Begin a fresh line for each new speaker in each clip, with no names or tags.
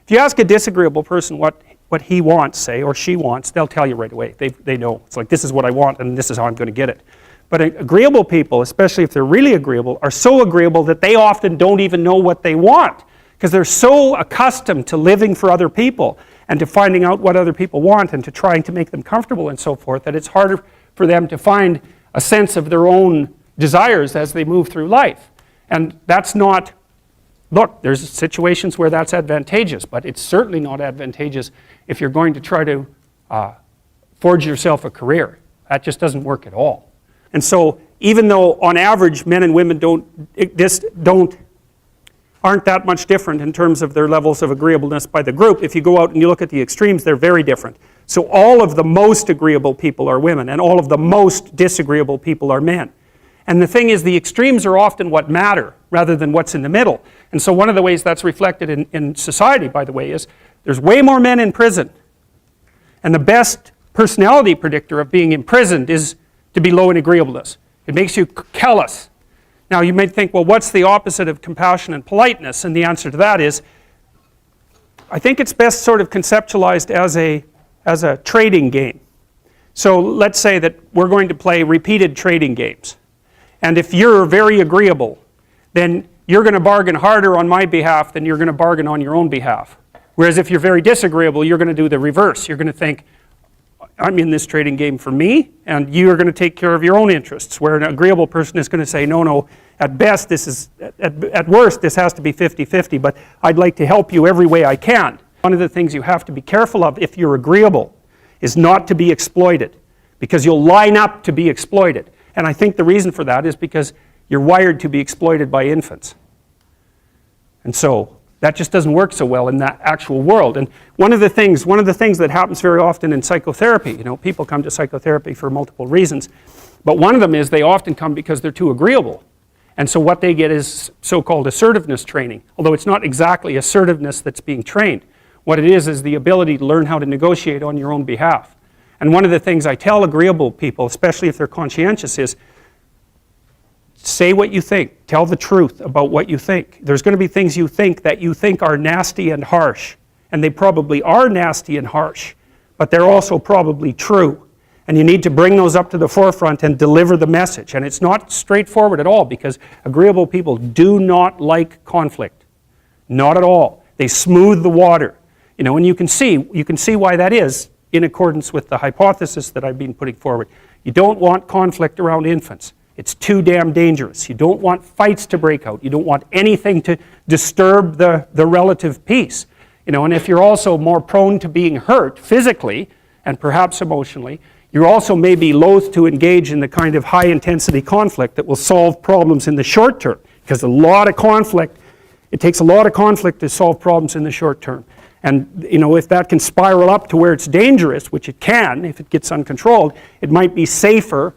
If you ask a disagreeable person what he wants, say, or she wants, they'll tell you right away. They know. It's like, this is what I want and this is how I'm going to get it. But agreeable people, especially if they're really agreeable, are so agreeable that they often don't even know what they want, because they're so accustomed to living for other people and to finding out what other people want and to trying to make them comfortable and so forth, that it's harder for them to find a sense of their own desires as they move through life. And that's not, look, there's situations where that's advantageous, but it's certainly not advantageous if you're going to try to forge yourself a career. That just doesn't work at all. And so even though on average men and women aren't that much different in terms of their levels of agreeableness by the group, if you go out and you look at the extremes, they're very different. So all of the most agreeable people are women, and all of the most disagreeable people are men. And the thing is, the extremes are often what matter rather than what's in the middle. And so one of the ways that's reflected in society, by the way, is there's way more men in prison. And the best personality predictor of being imprisoned is to be low in agreeableness. It makes you callous. Now you might think, well, what's the opposite of compassion and politeness? And the answer to that is, I think it's best sort of conceptualized as a trading game. So let's say that we're going to play repeated trading games. And if you're very agreeable, then you're going to bargain harder on my behalf than you're going to bargain on your own behalf. Whereas if you're very disagreeable, you're going to do the reverse. You're going to think, I'm in this trading game for me, and you're going to take care of your own interests. Where an agreeable person is going to say, no, at best, at worst, this has to be 50-50, but I'd like to help you every way I can. One of the things you have to be careful of if you're agreeable is not to be exploited, because you'll line up to be exploited. And I think the reason for that is because you're wired to be exploited by infants. And so that just doesn't work so well in that actual world. And one of the things that happens very often in psychotherapy, people come to psychotherapy for multiple reasons, but one of them is they often come because they're too agreeable. And so what they get is so-called assertiveness training, although it's not exactly assertiveness that's being trained. What it is the ability to learn how to negotiate on your own behalf. And one of the things I tell agreeable people, especially if they're conscientious, is say what you think. Tell the truth about what you think. There's going to be things you think that you think are nasty and harsh. And they probably are nasty and harsh. But they're also probably true. And you need to bring those up to the forefront and deliver the message. And it's not straightforward at all, because agreeable people do not like conflict. Not at all. They smooth the water. And you can see why that is in accordance with the hypothesis that I've been putting forward. You don't want conflict around infants. It's too damn dangerous. You don't want fights to break out. You don't want anything to disturb the relative peace. And if you're also more prone to being hurt physically and perhaps emotionally, you also may be loath to engage in the kind of high-intensity conflict that will solve problems in the short term, because it takes a lot of conflict to solve problems in the short term. And if that can spiral up to where it's dangerous, which it can if it gets uncontrolled, it might be safer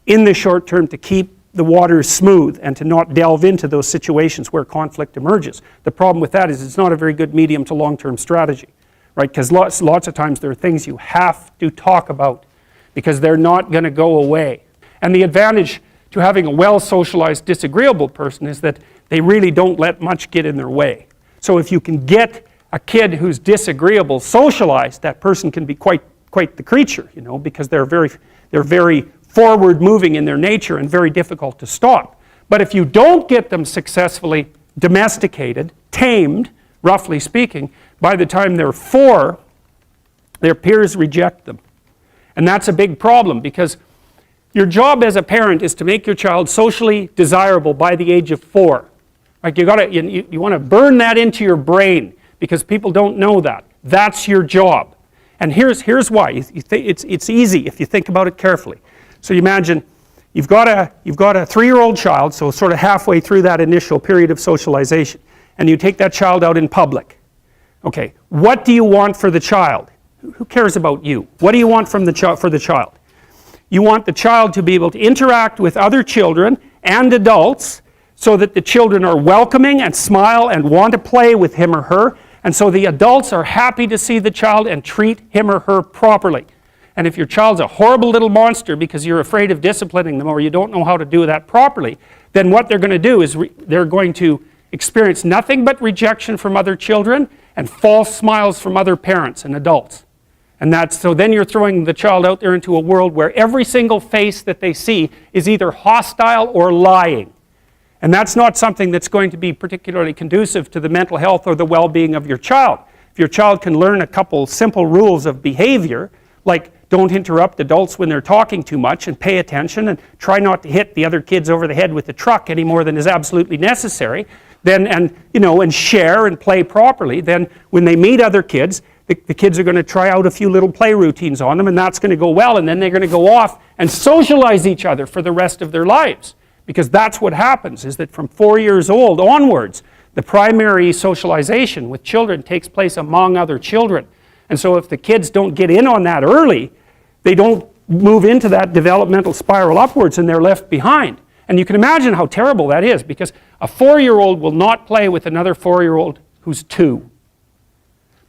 in the short term to keep the waters smooth and to not delve into those situations where conflict emerges. The problem with that is it's not a very good medium to long-term strategy, right? Because lots of times there are things you have to talk about because they're not going to go away. And the advantage to having a well-socialized disagreeable person is that they really don't let much get in their way. So if you can get a kid who's disagreeable socialized, that person can be quite the creature, because they're very forward-moving in their nature and very difficult to stop. But if you don't get them successfully domesticated, tamed, roughly speaking, by the time they're 4, their peers reject them. And that's a big problem, because your job as a parent is to make your child socially desirable by the age of 4. Like you want to burn that into your brain, because people don't know that. That's your job. And here's why. It's easy if you think about it carefully. So you imagine you've got a 3-year-old child, so sort of halfway through that initial period of socialization, and you take that child out in public. Okay, what do you want for the child? Who cares about you? What do you want for the child? You want the child to be able to interact with other children and adults so that the children are welcoming and smile and want to play with him or her, and so the adults are happy to see the child and treat him or her properly. And if your child's a horrible little monster because you're afraid of disciplining them or you don't know how to do that properly, then what they're going to do is they're going to experience nothing but rejection from other children, and false smiles from other parents and adults. And so then you're throwing the child out there into a world where every single face that they see is either hostile or lying. And that's not something that's going to be particularly conducive to the mental health or the well-being of your child. If your child can learn a couple simple rules of behavior, like don't interrupt adults when they're talking too much and pay attention and try not to hit the other kids over the head with the truck any more than is absolutely necessary, then, and share and play properly, then when they meet other kids, the kids are going to try out a few little play routines on them, and that's going to go well, and then they're going to go off and socialize each other for the rest of their lives. Because that's what happens, is that from 4 years old onwards, the primary socialization with children takes place among other children. And so if the kids don't get in on that early, they don't move into that developmental spiral upwards and they're left behind. And you can imagine how terrible that is, because a 4-year-old will not play with another 4-year-old who's 2.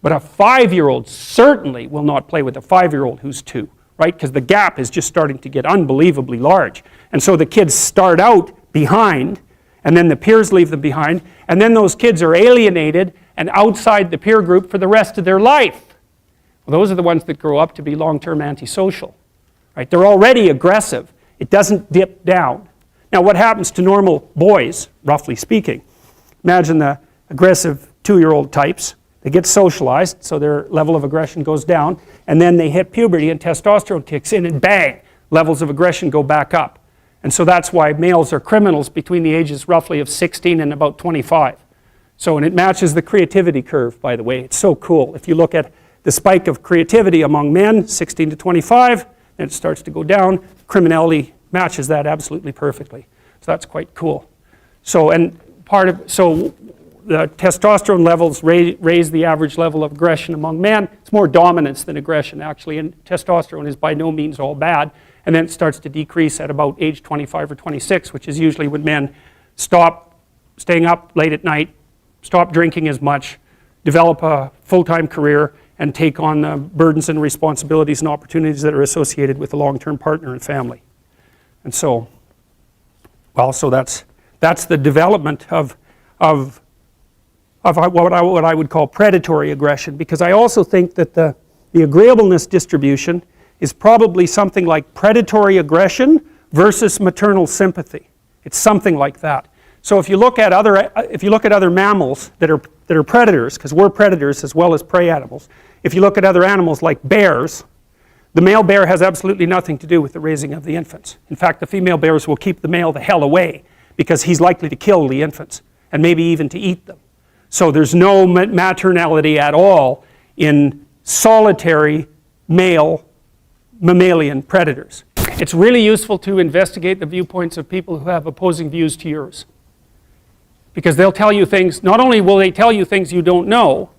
But a 5-year-old certainly will not play with a 5-year-old who's 2, right? Because the gap is just starting to get unbelievably large. And so the kids start out behind, and then the peers leave them behind, and then those kids are alienated and outside the peer group for the rest of their life. Well, those are the ones that grow up to be long-term antisocial, right? They're already aggressive. It doesn't dip down. Now, what happens to normal boys, roughly speaking? Imagine the aggressive 2-year-old types. They get socialized, so their level of aggression goes down, and then they hit puberty and testosterone kicks in, and bang, levels of aggression go back up. And so that's why males are criminals between the ages roughly of 16 and about 25. So, and it matches the creativity curve, by the way. It's so cool. If you look at the spike of creativity among men, 16 to 25, then it starts to go down. Criminality matches that absolutely perfectly. So that's quite cool. So, and so the testosterone levels raise the average level of aggression among men. It's more dominance than aggression, actually, and testosterone is by no means all bad. And then it starts to decrease at about age 25 or 26, which is usually when men stop staying up late at night, stop drinking as much, develop a full-time career, and take on the burdens and responsibilities and opportunities that are associated with a long-term partner and family. And so, well, so that's the development of what I would call predatory aggression, because I also think that the agreeableness distribution is probably something like predatory aggression versus maternal sympathy. It's something like that. So if you look at other mammals that are predators, because we're predators as well as prey animals, if you look at other animals like bears, the male bear has absolutely nothing to do with the raising of the infants. In fact, the female bears will keep the male the hell away because he's likely to kill the infants and maybe even to eat them. So there's no maternality at all in solitary male mammalian predators. It's really useful to investigate the viewpoints of people who have opposing views to yours. Because they'll tell you things, not only will they tell you things you don't know,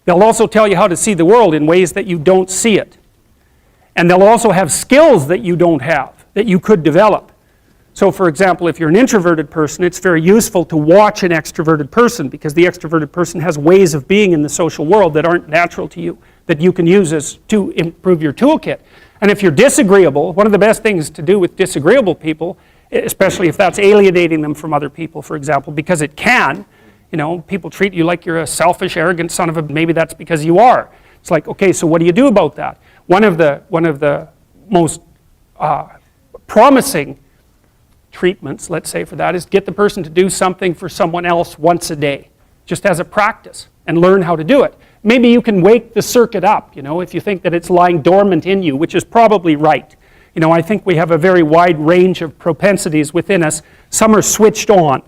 they'll also tell you how to see the world in ways that you don't see it. And they'll also have skills that you don't have, that you could develop. So for example, if you're an introverted person, it's very useful to watch an extroverted person, because the extroverted person has ways of being in the social world that aren't natural to you, that you can use to improve your toolkit. And if you're disagreeable, one of the best things to do with disagreeable people, especially if that's alienating them from other people, for example, because it can, people treat you like you're a selfish, arrogant son of a, maybe that's because you are. It's like, okay, so what do you do about that? One of the most promising treatments, let's say, for that is get the person to do something for someone else once a day, just as a practice, and learn how to do it. Maybe you can wake the circuit up, if you think that it's lying dormant in you, which is probably right. I think we have a very wide range of propensities within us. Some are switched on,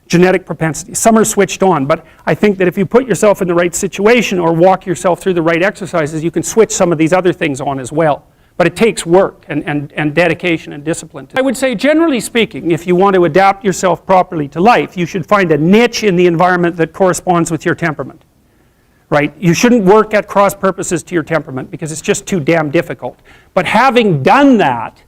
genetic propensities. Some are switched on, but I think that if you put yourself in the right situation or walk yourself through the right exercises, you can switch some of these other things on as well. But it takes work and dedication and discipline. I would say, generally speaking, if you want to adapt yourself properly to life, you should find a niche in the environment that corresponds with your temperament. Right? You shouldn't work at cross purposes to your temperament because it's just too damn difficult. But having done that,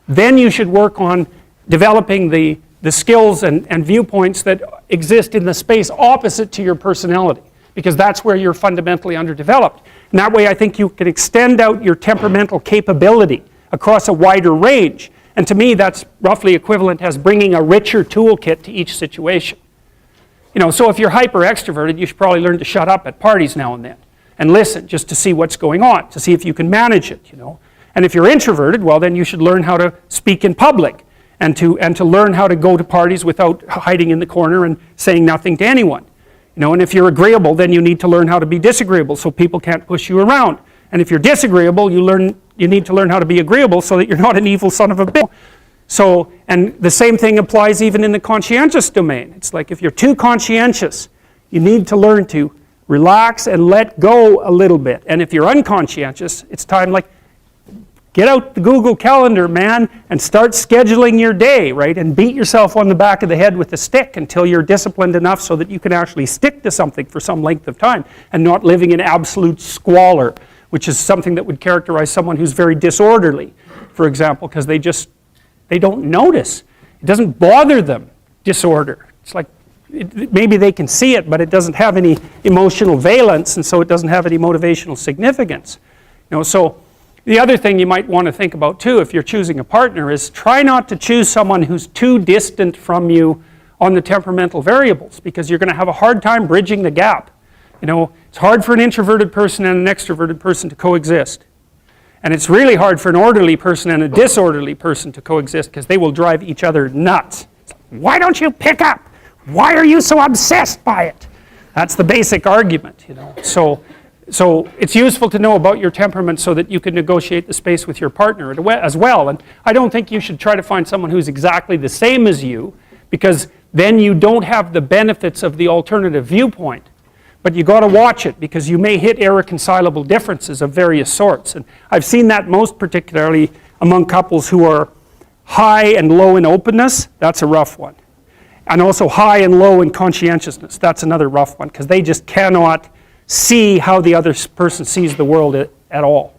then you should work on developing the skills and viewpoints that exist in the space opposite to your personality, because that's where you're fundamentally underdeveloped. And that way I think you can extend out your temperamental capability across a wider range. And to me that's roughly equivalent as bringing a richer toolkit to each situation. You know, so if you're hyper extroverted, you should probably learn to shut up at parties now and then and listen just to see what's going on, to see if you can manage it, you know. And if you're introverted, well, then you should learn how to speak in public and to learn how to go to parties without hiding in the corner and saying nothing to anyone. You know, and if you're agreeable, then you need to learn how to be disagreeable so people can't push you around. And if you're disagreeable, you need to learn how to be agreeable so that you're not an evil son of a bitch. So, and the same thing applies even in the conscientious domain. It's like if you're too conscientious, you need to learn to relax and let go a little bit. And if you're unconscientious, it's time like, get out the Google Calendar, man, and start scheduling your day, right? And beat yourself on the back of the head with a stick until you're disciplined enough so that you can actually stick to something for some length of time and not living in absolute squalor, which is something that would characterize someone who's very disorderly, for example, because they don't notice. It doesn't bother them, disorder. It's like, maybe they can see it, but it doesn't have any emotional valence, and so it doesn't have any motivational significance. You know, so the other thing you might want to think about too, if you're choosing a partner, is try not to choose someone who's too distant from you on the temperamental variables, because you're going to have a hard time bridging the gap. You know, it's hard for an introverted person and an extroverted person to coexist. And it's really hard for an orderly person and a disorderly person to coexist, because they will drive each other nuts. Why don't you pick up? Why are you so obsessed by it? That's the basic argument, you know. So it's useful to know about your temperament so that you can negotiate the space with your partner as well. And I don't think you should try to find someone who's exactly the same as you, because then you don't have the benefits of the alternative viewpoint. But you got to watch it, because you may hit irreconcilable differences of various sorts. And I've seen that most particularly among couples who are high and low in openness. That's a rough one. And also high and low in conscientiousness. That's another rough one, because they just cannot see how the other person sees the world at all.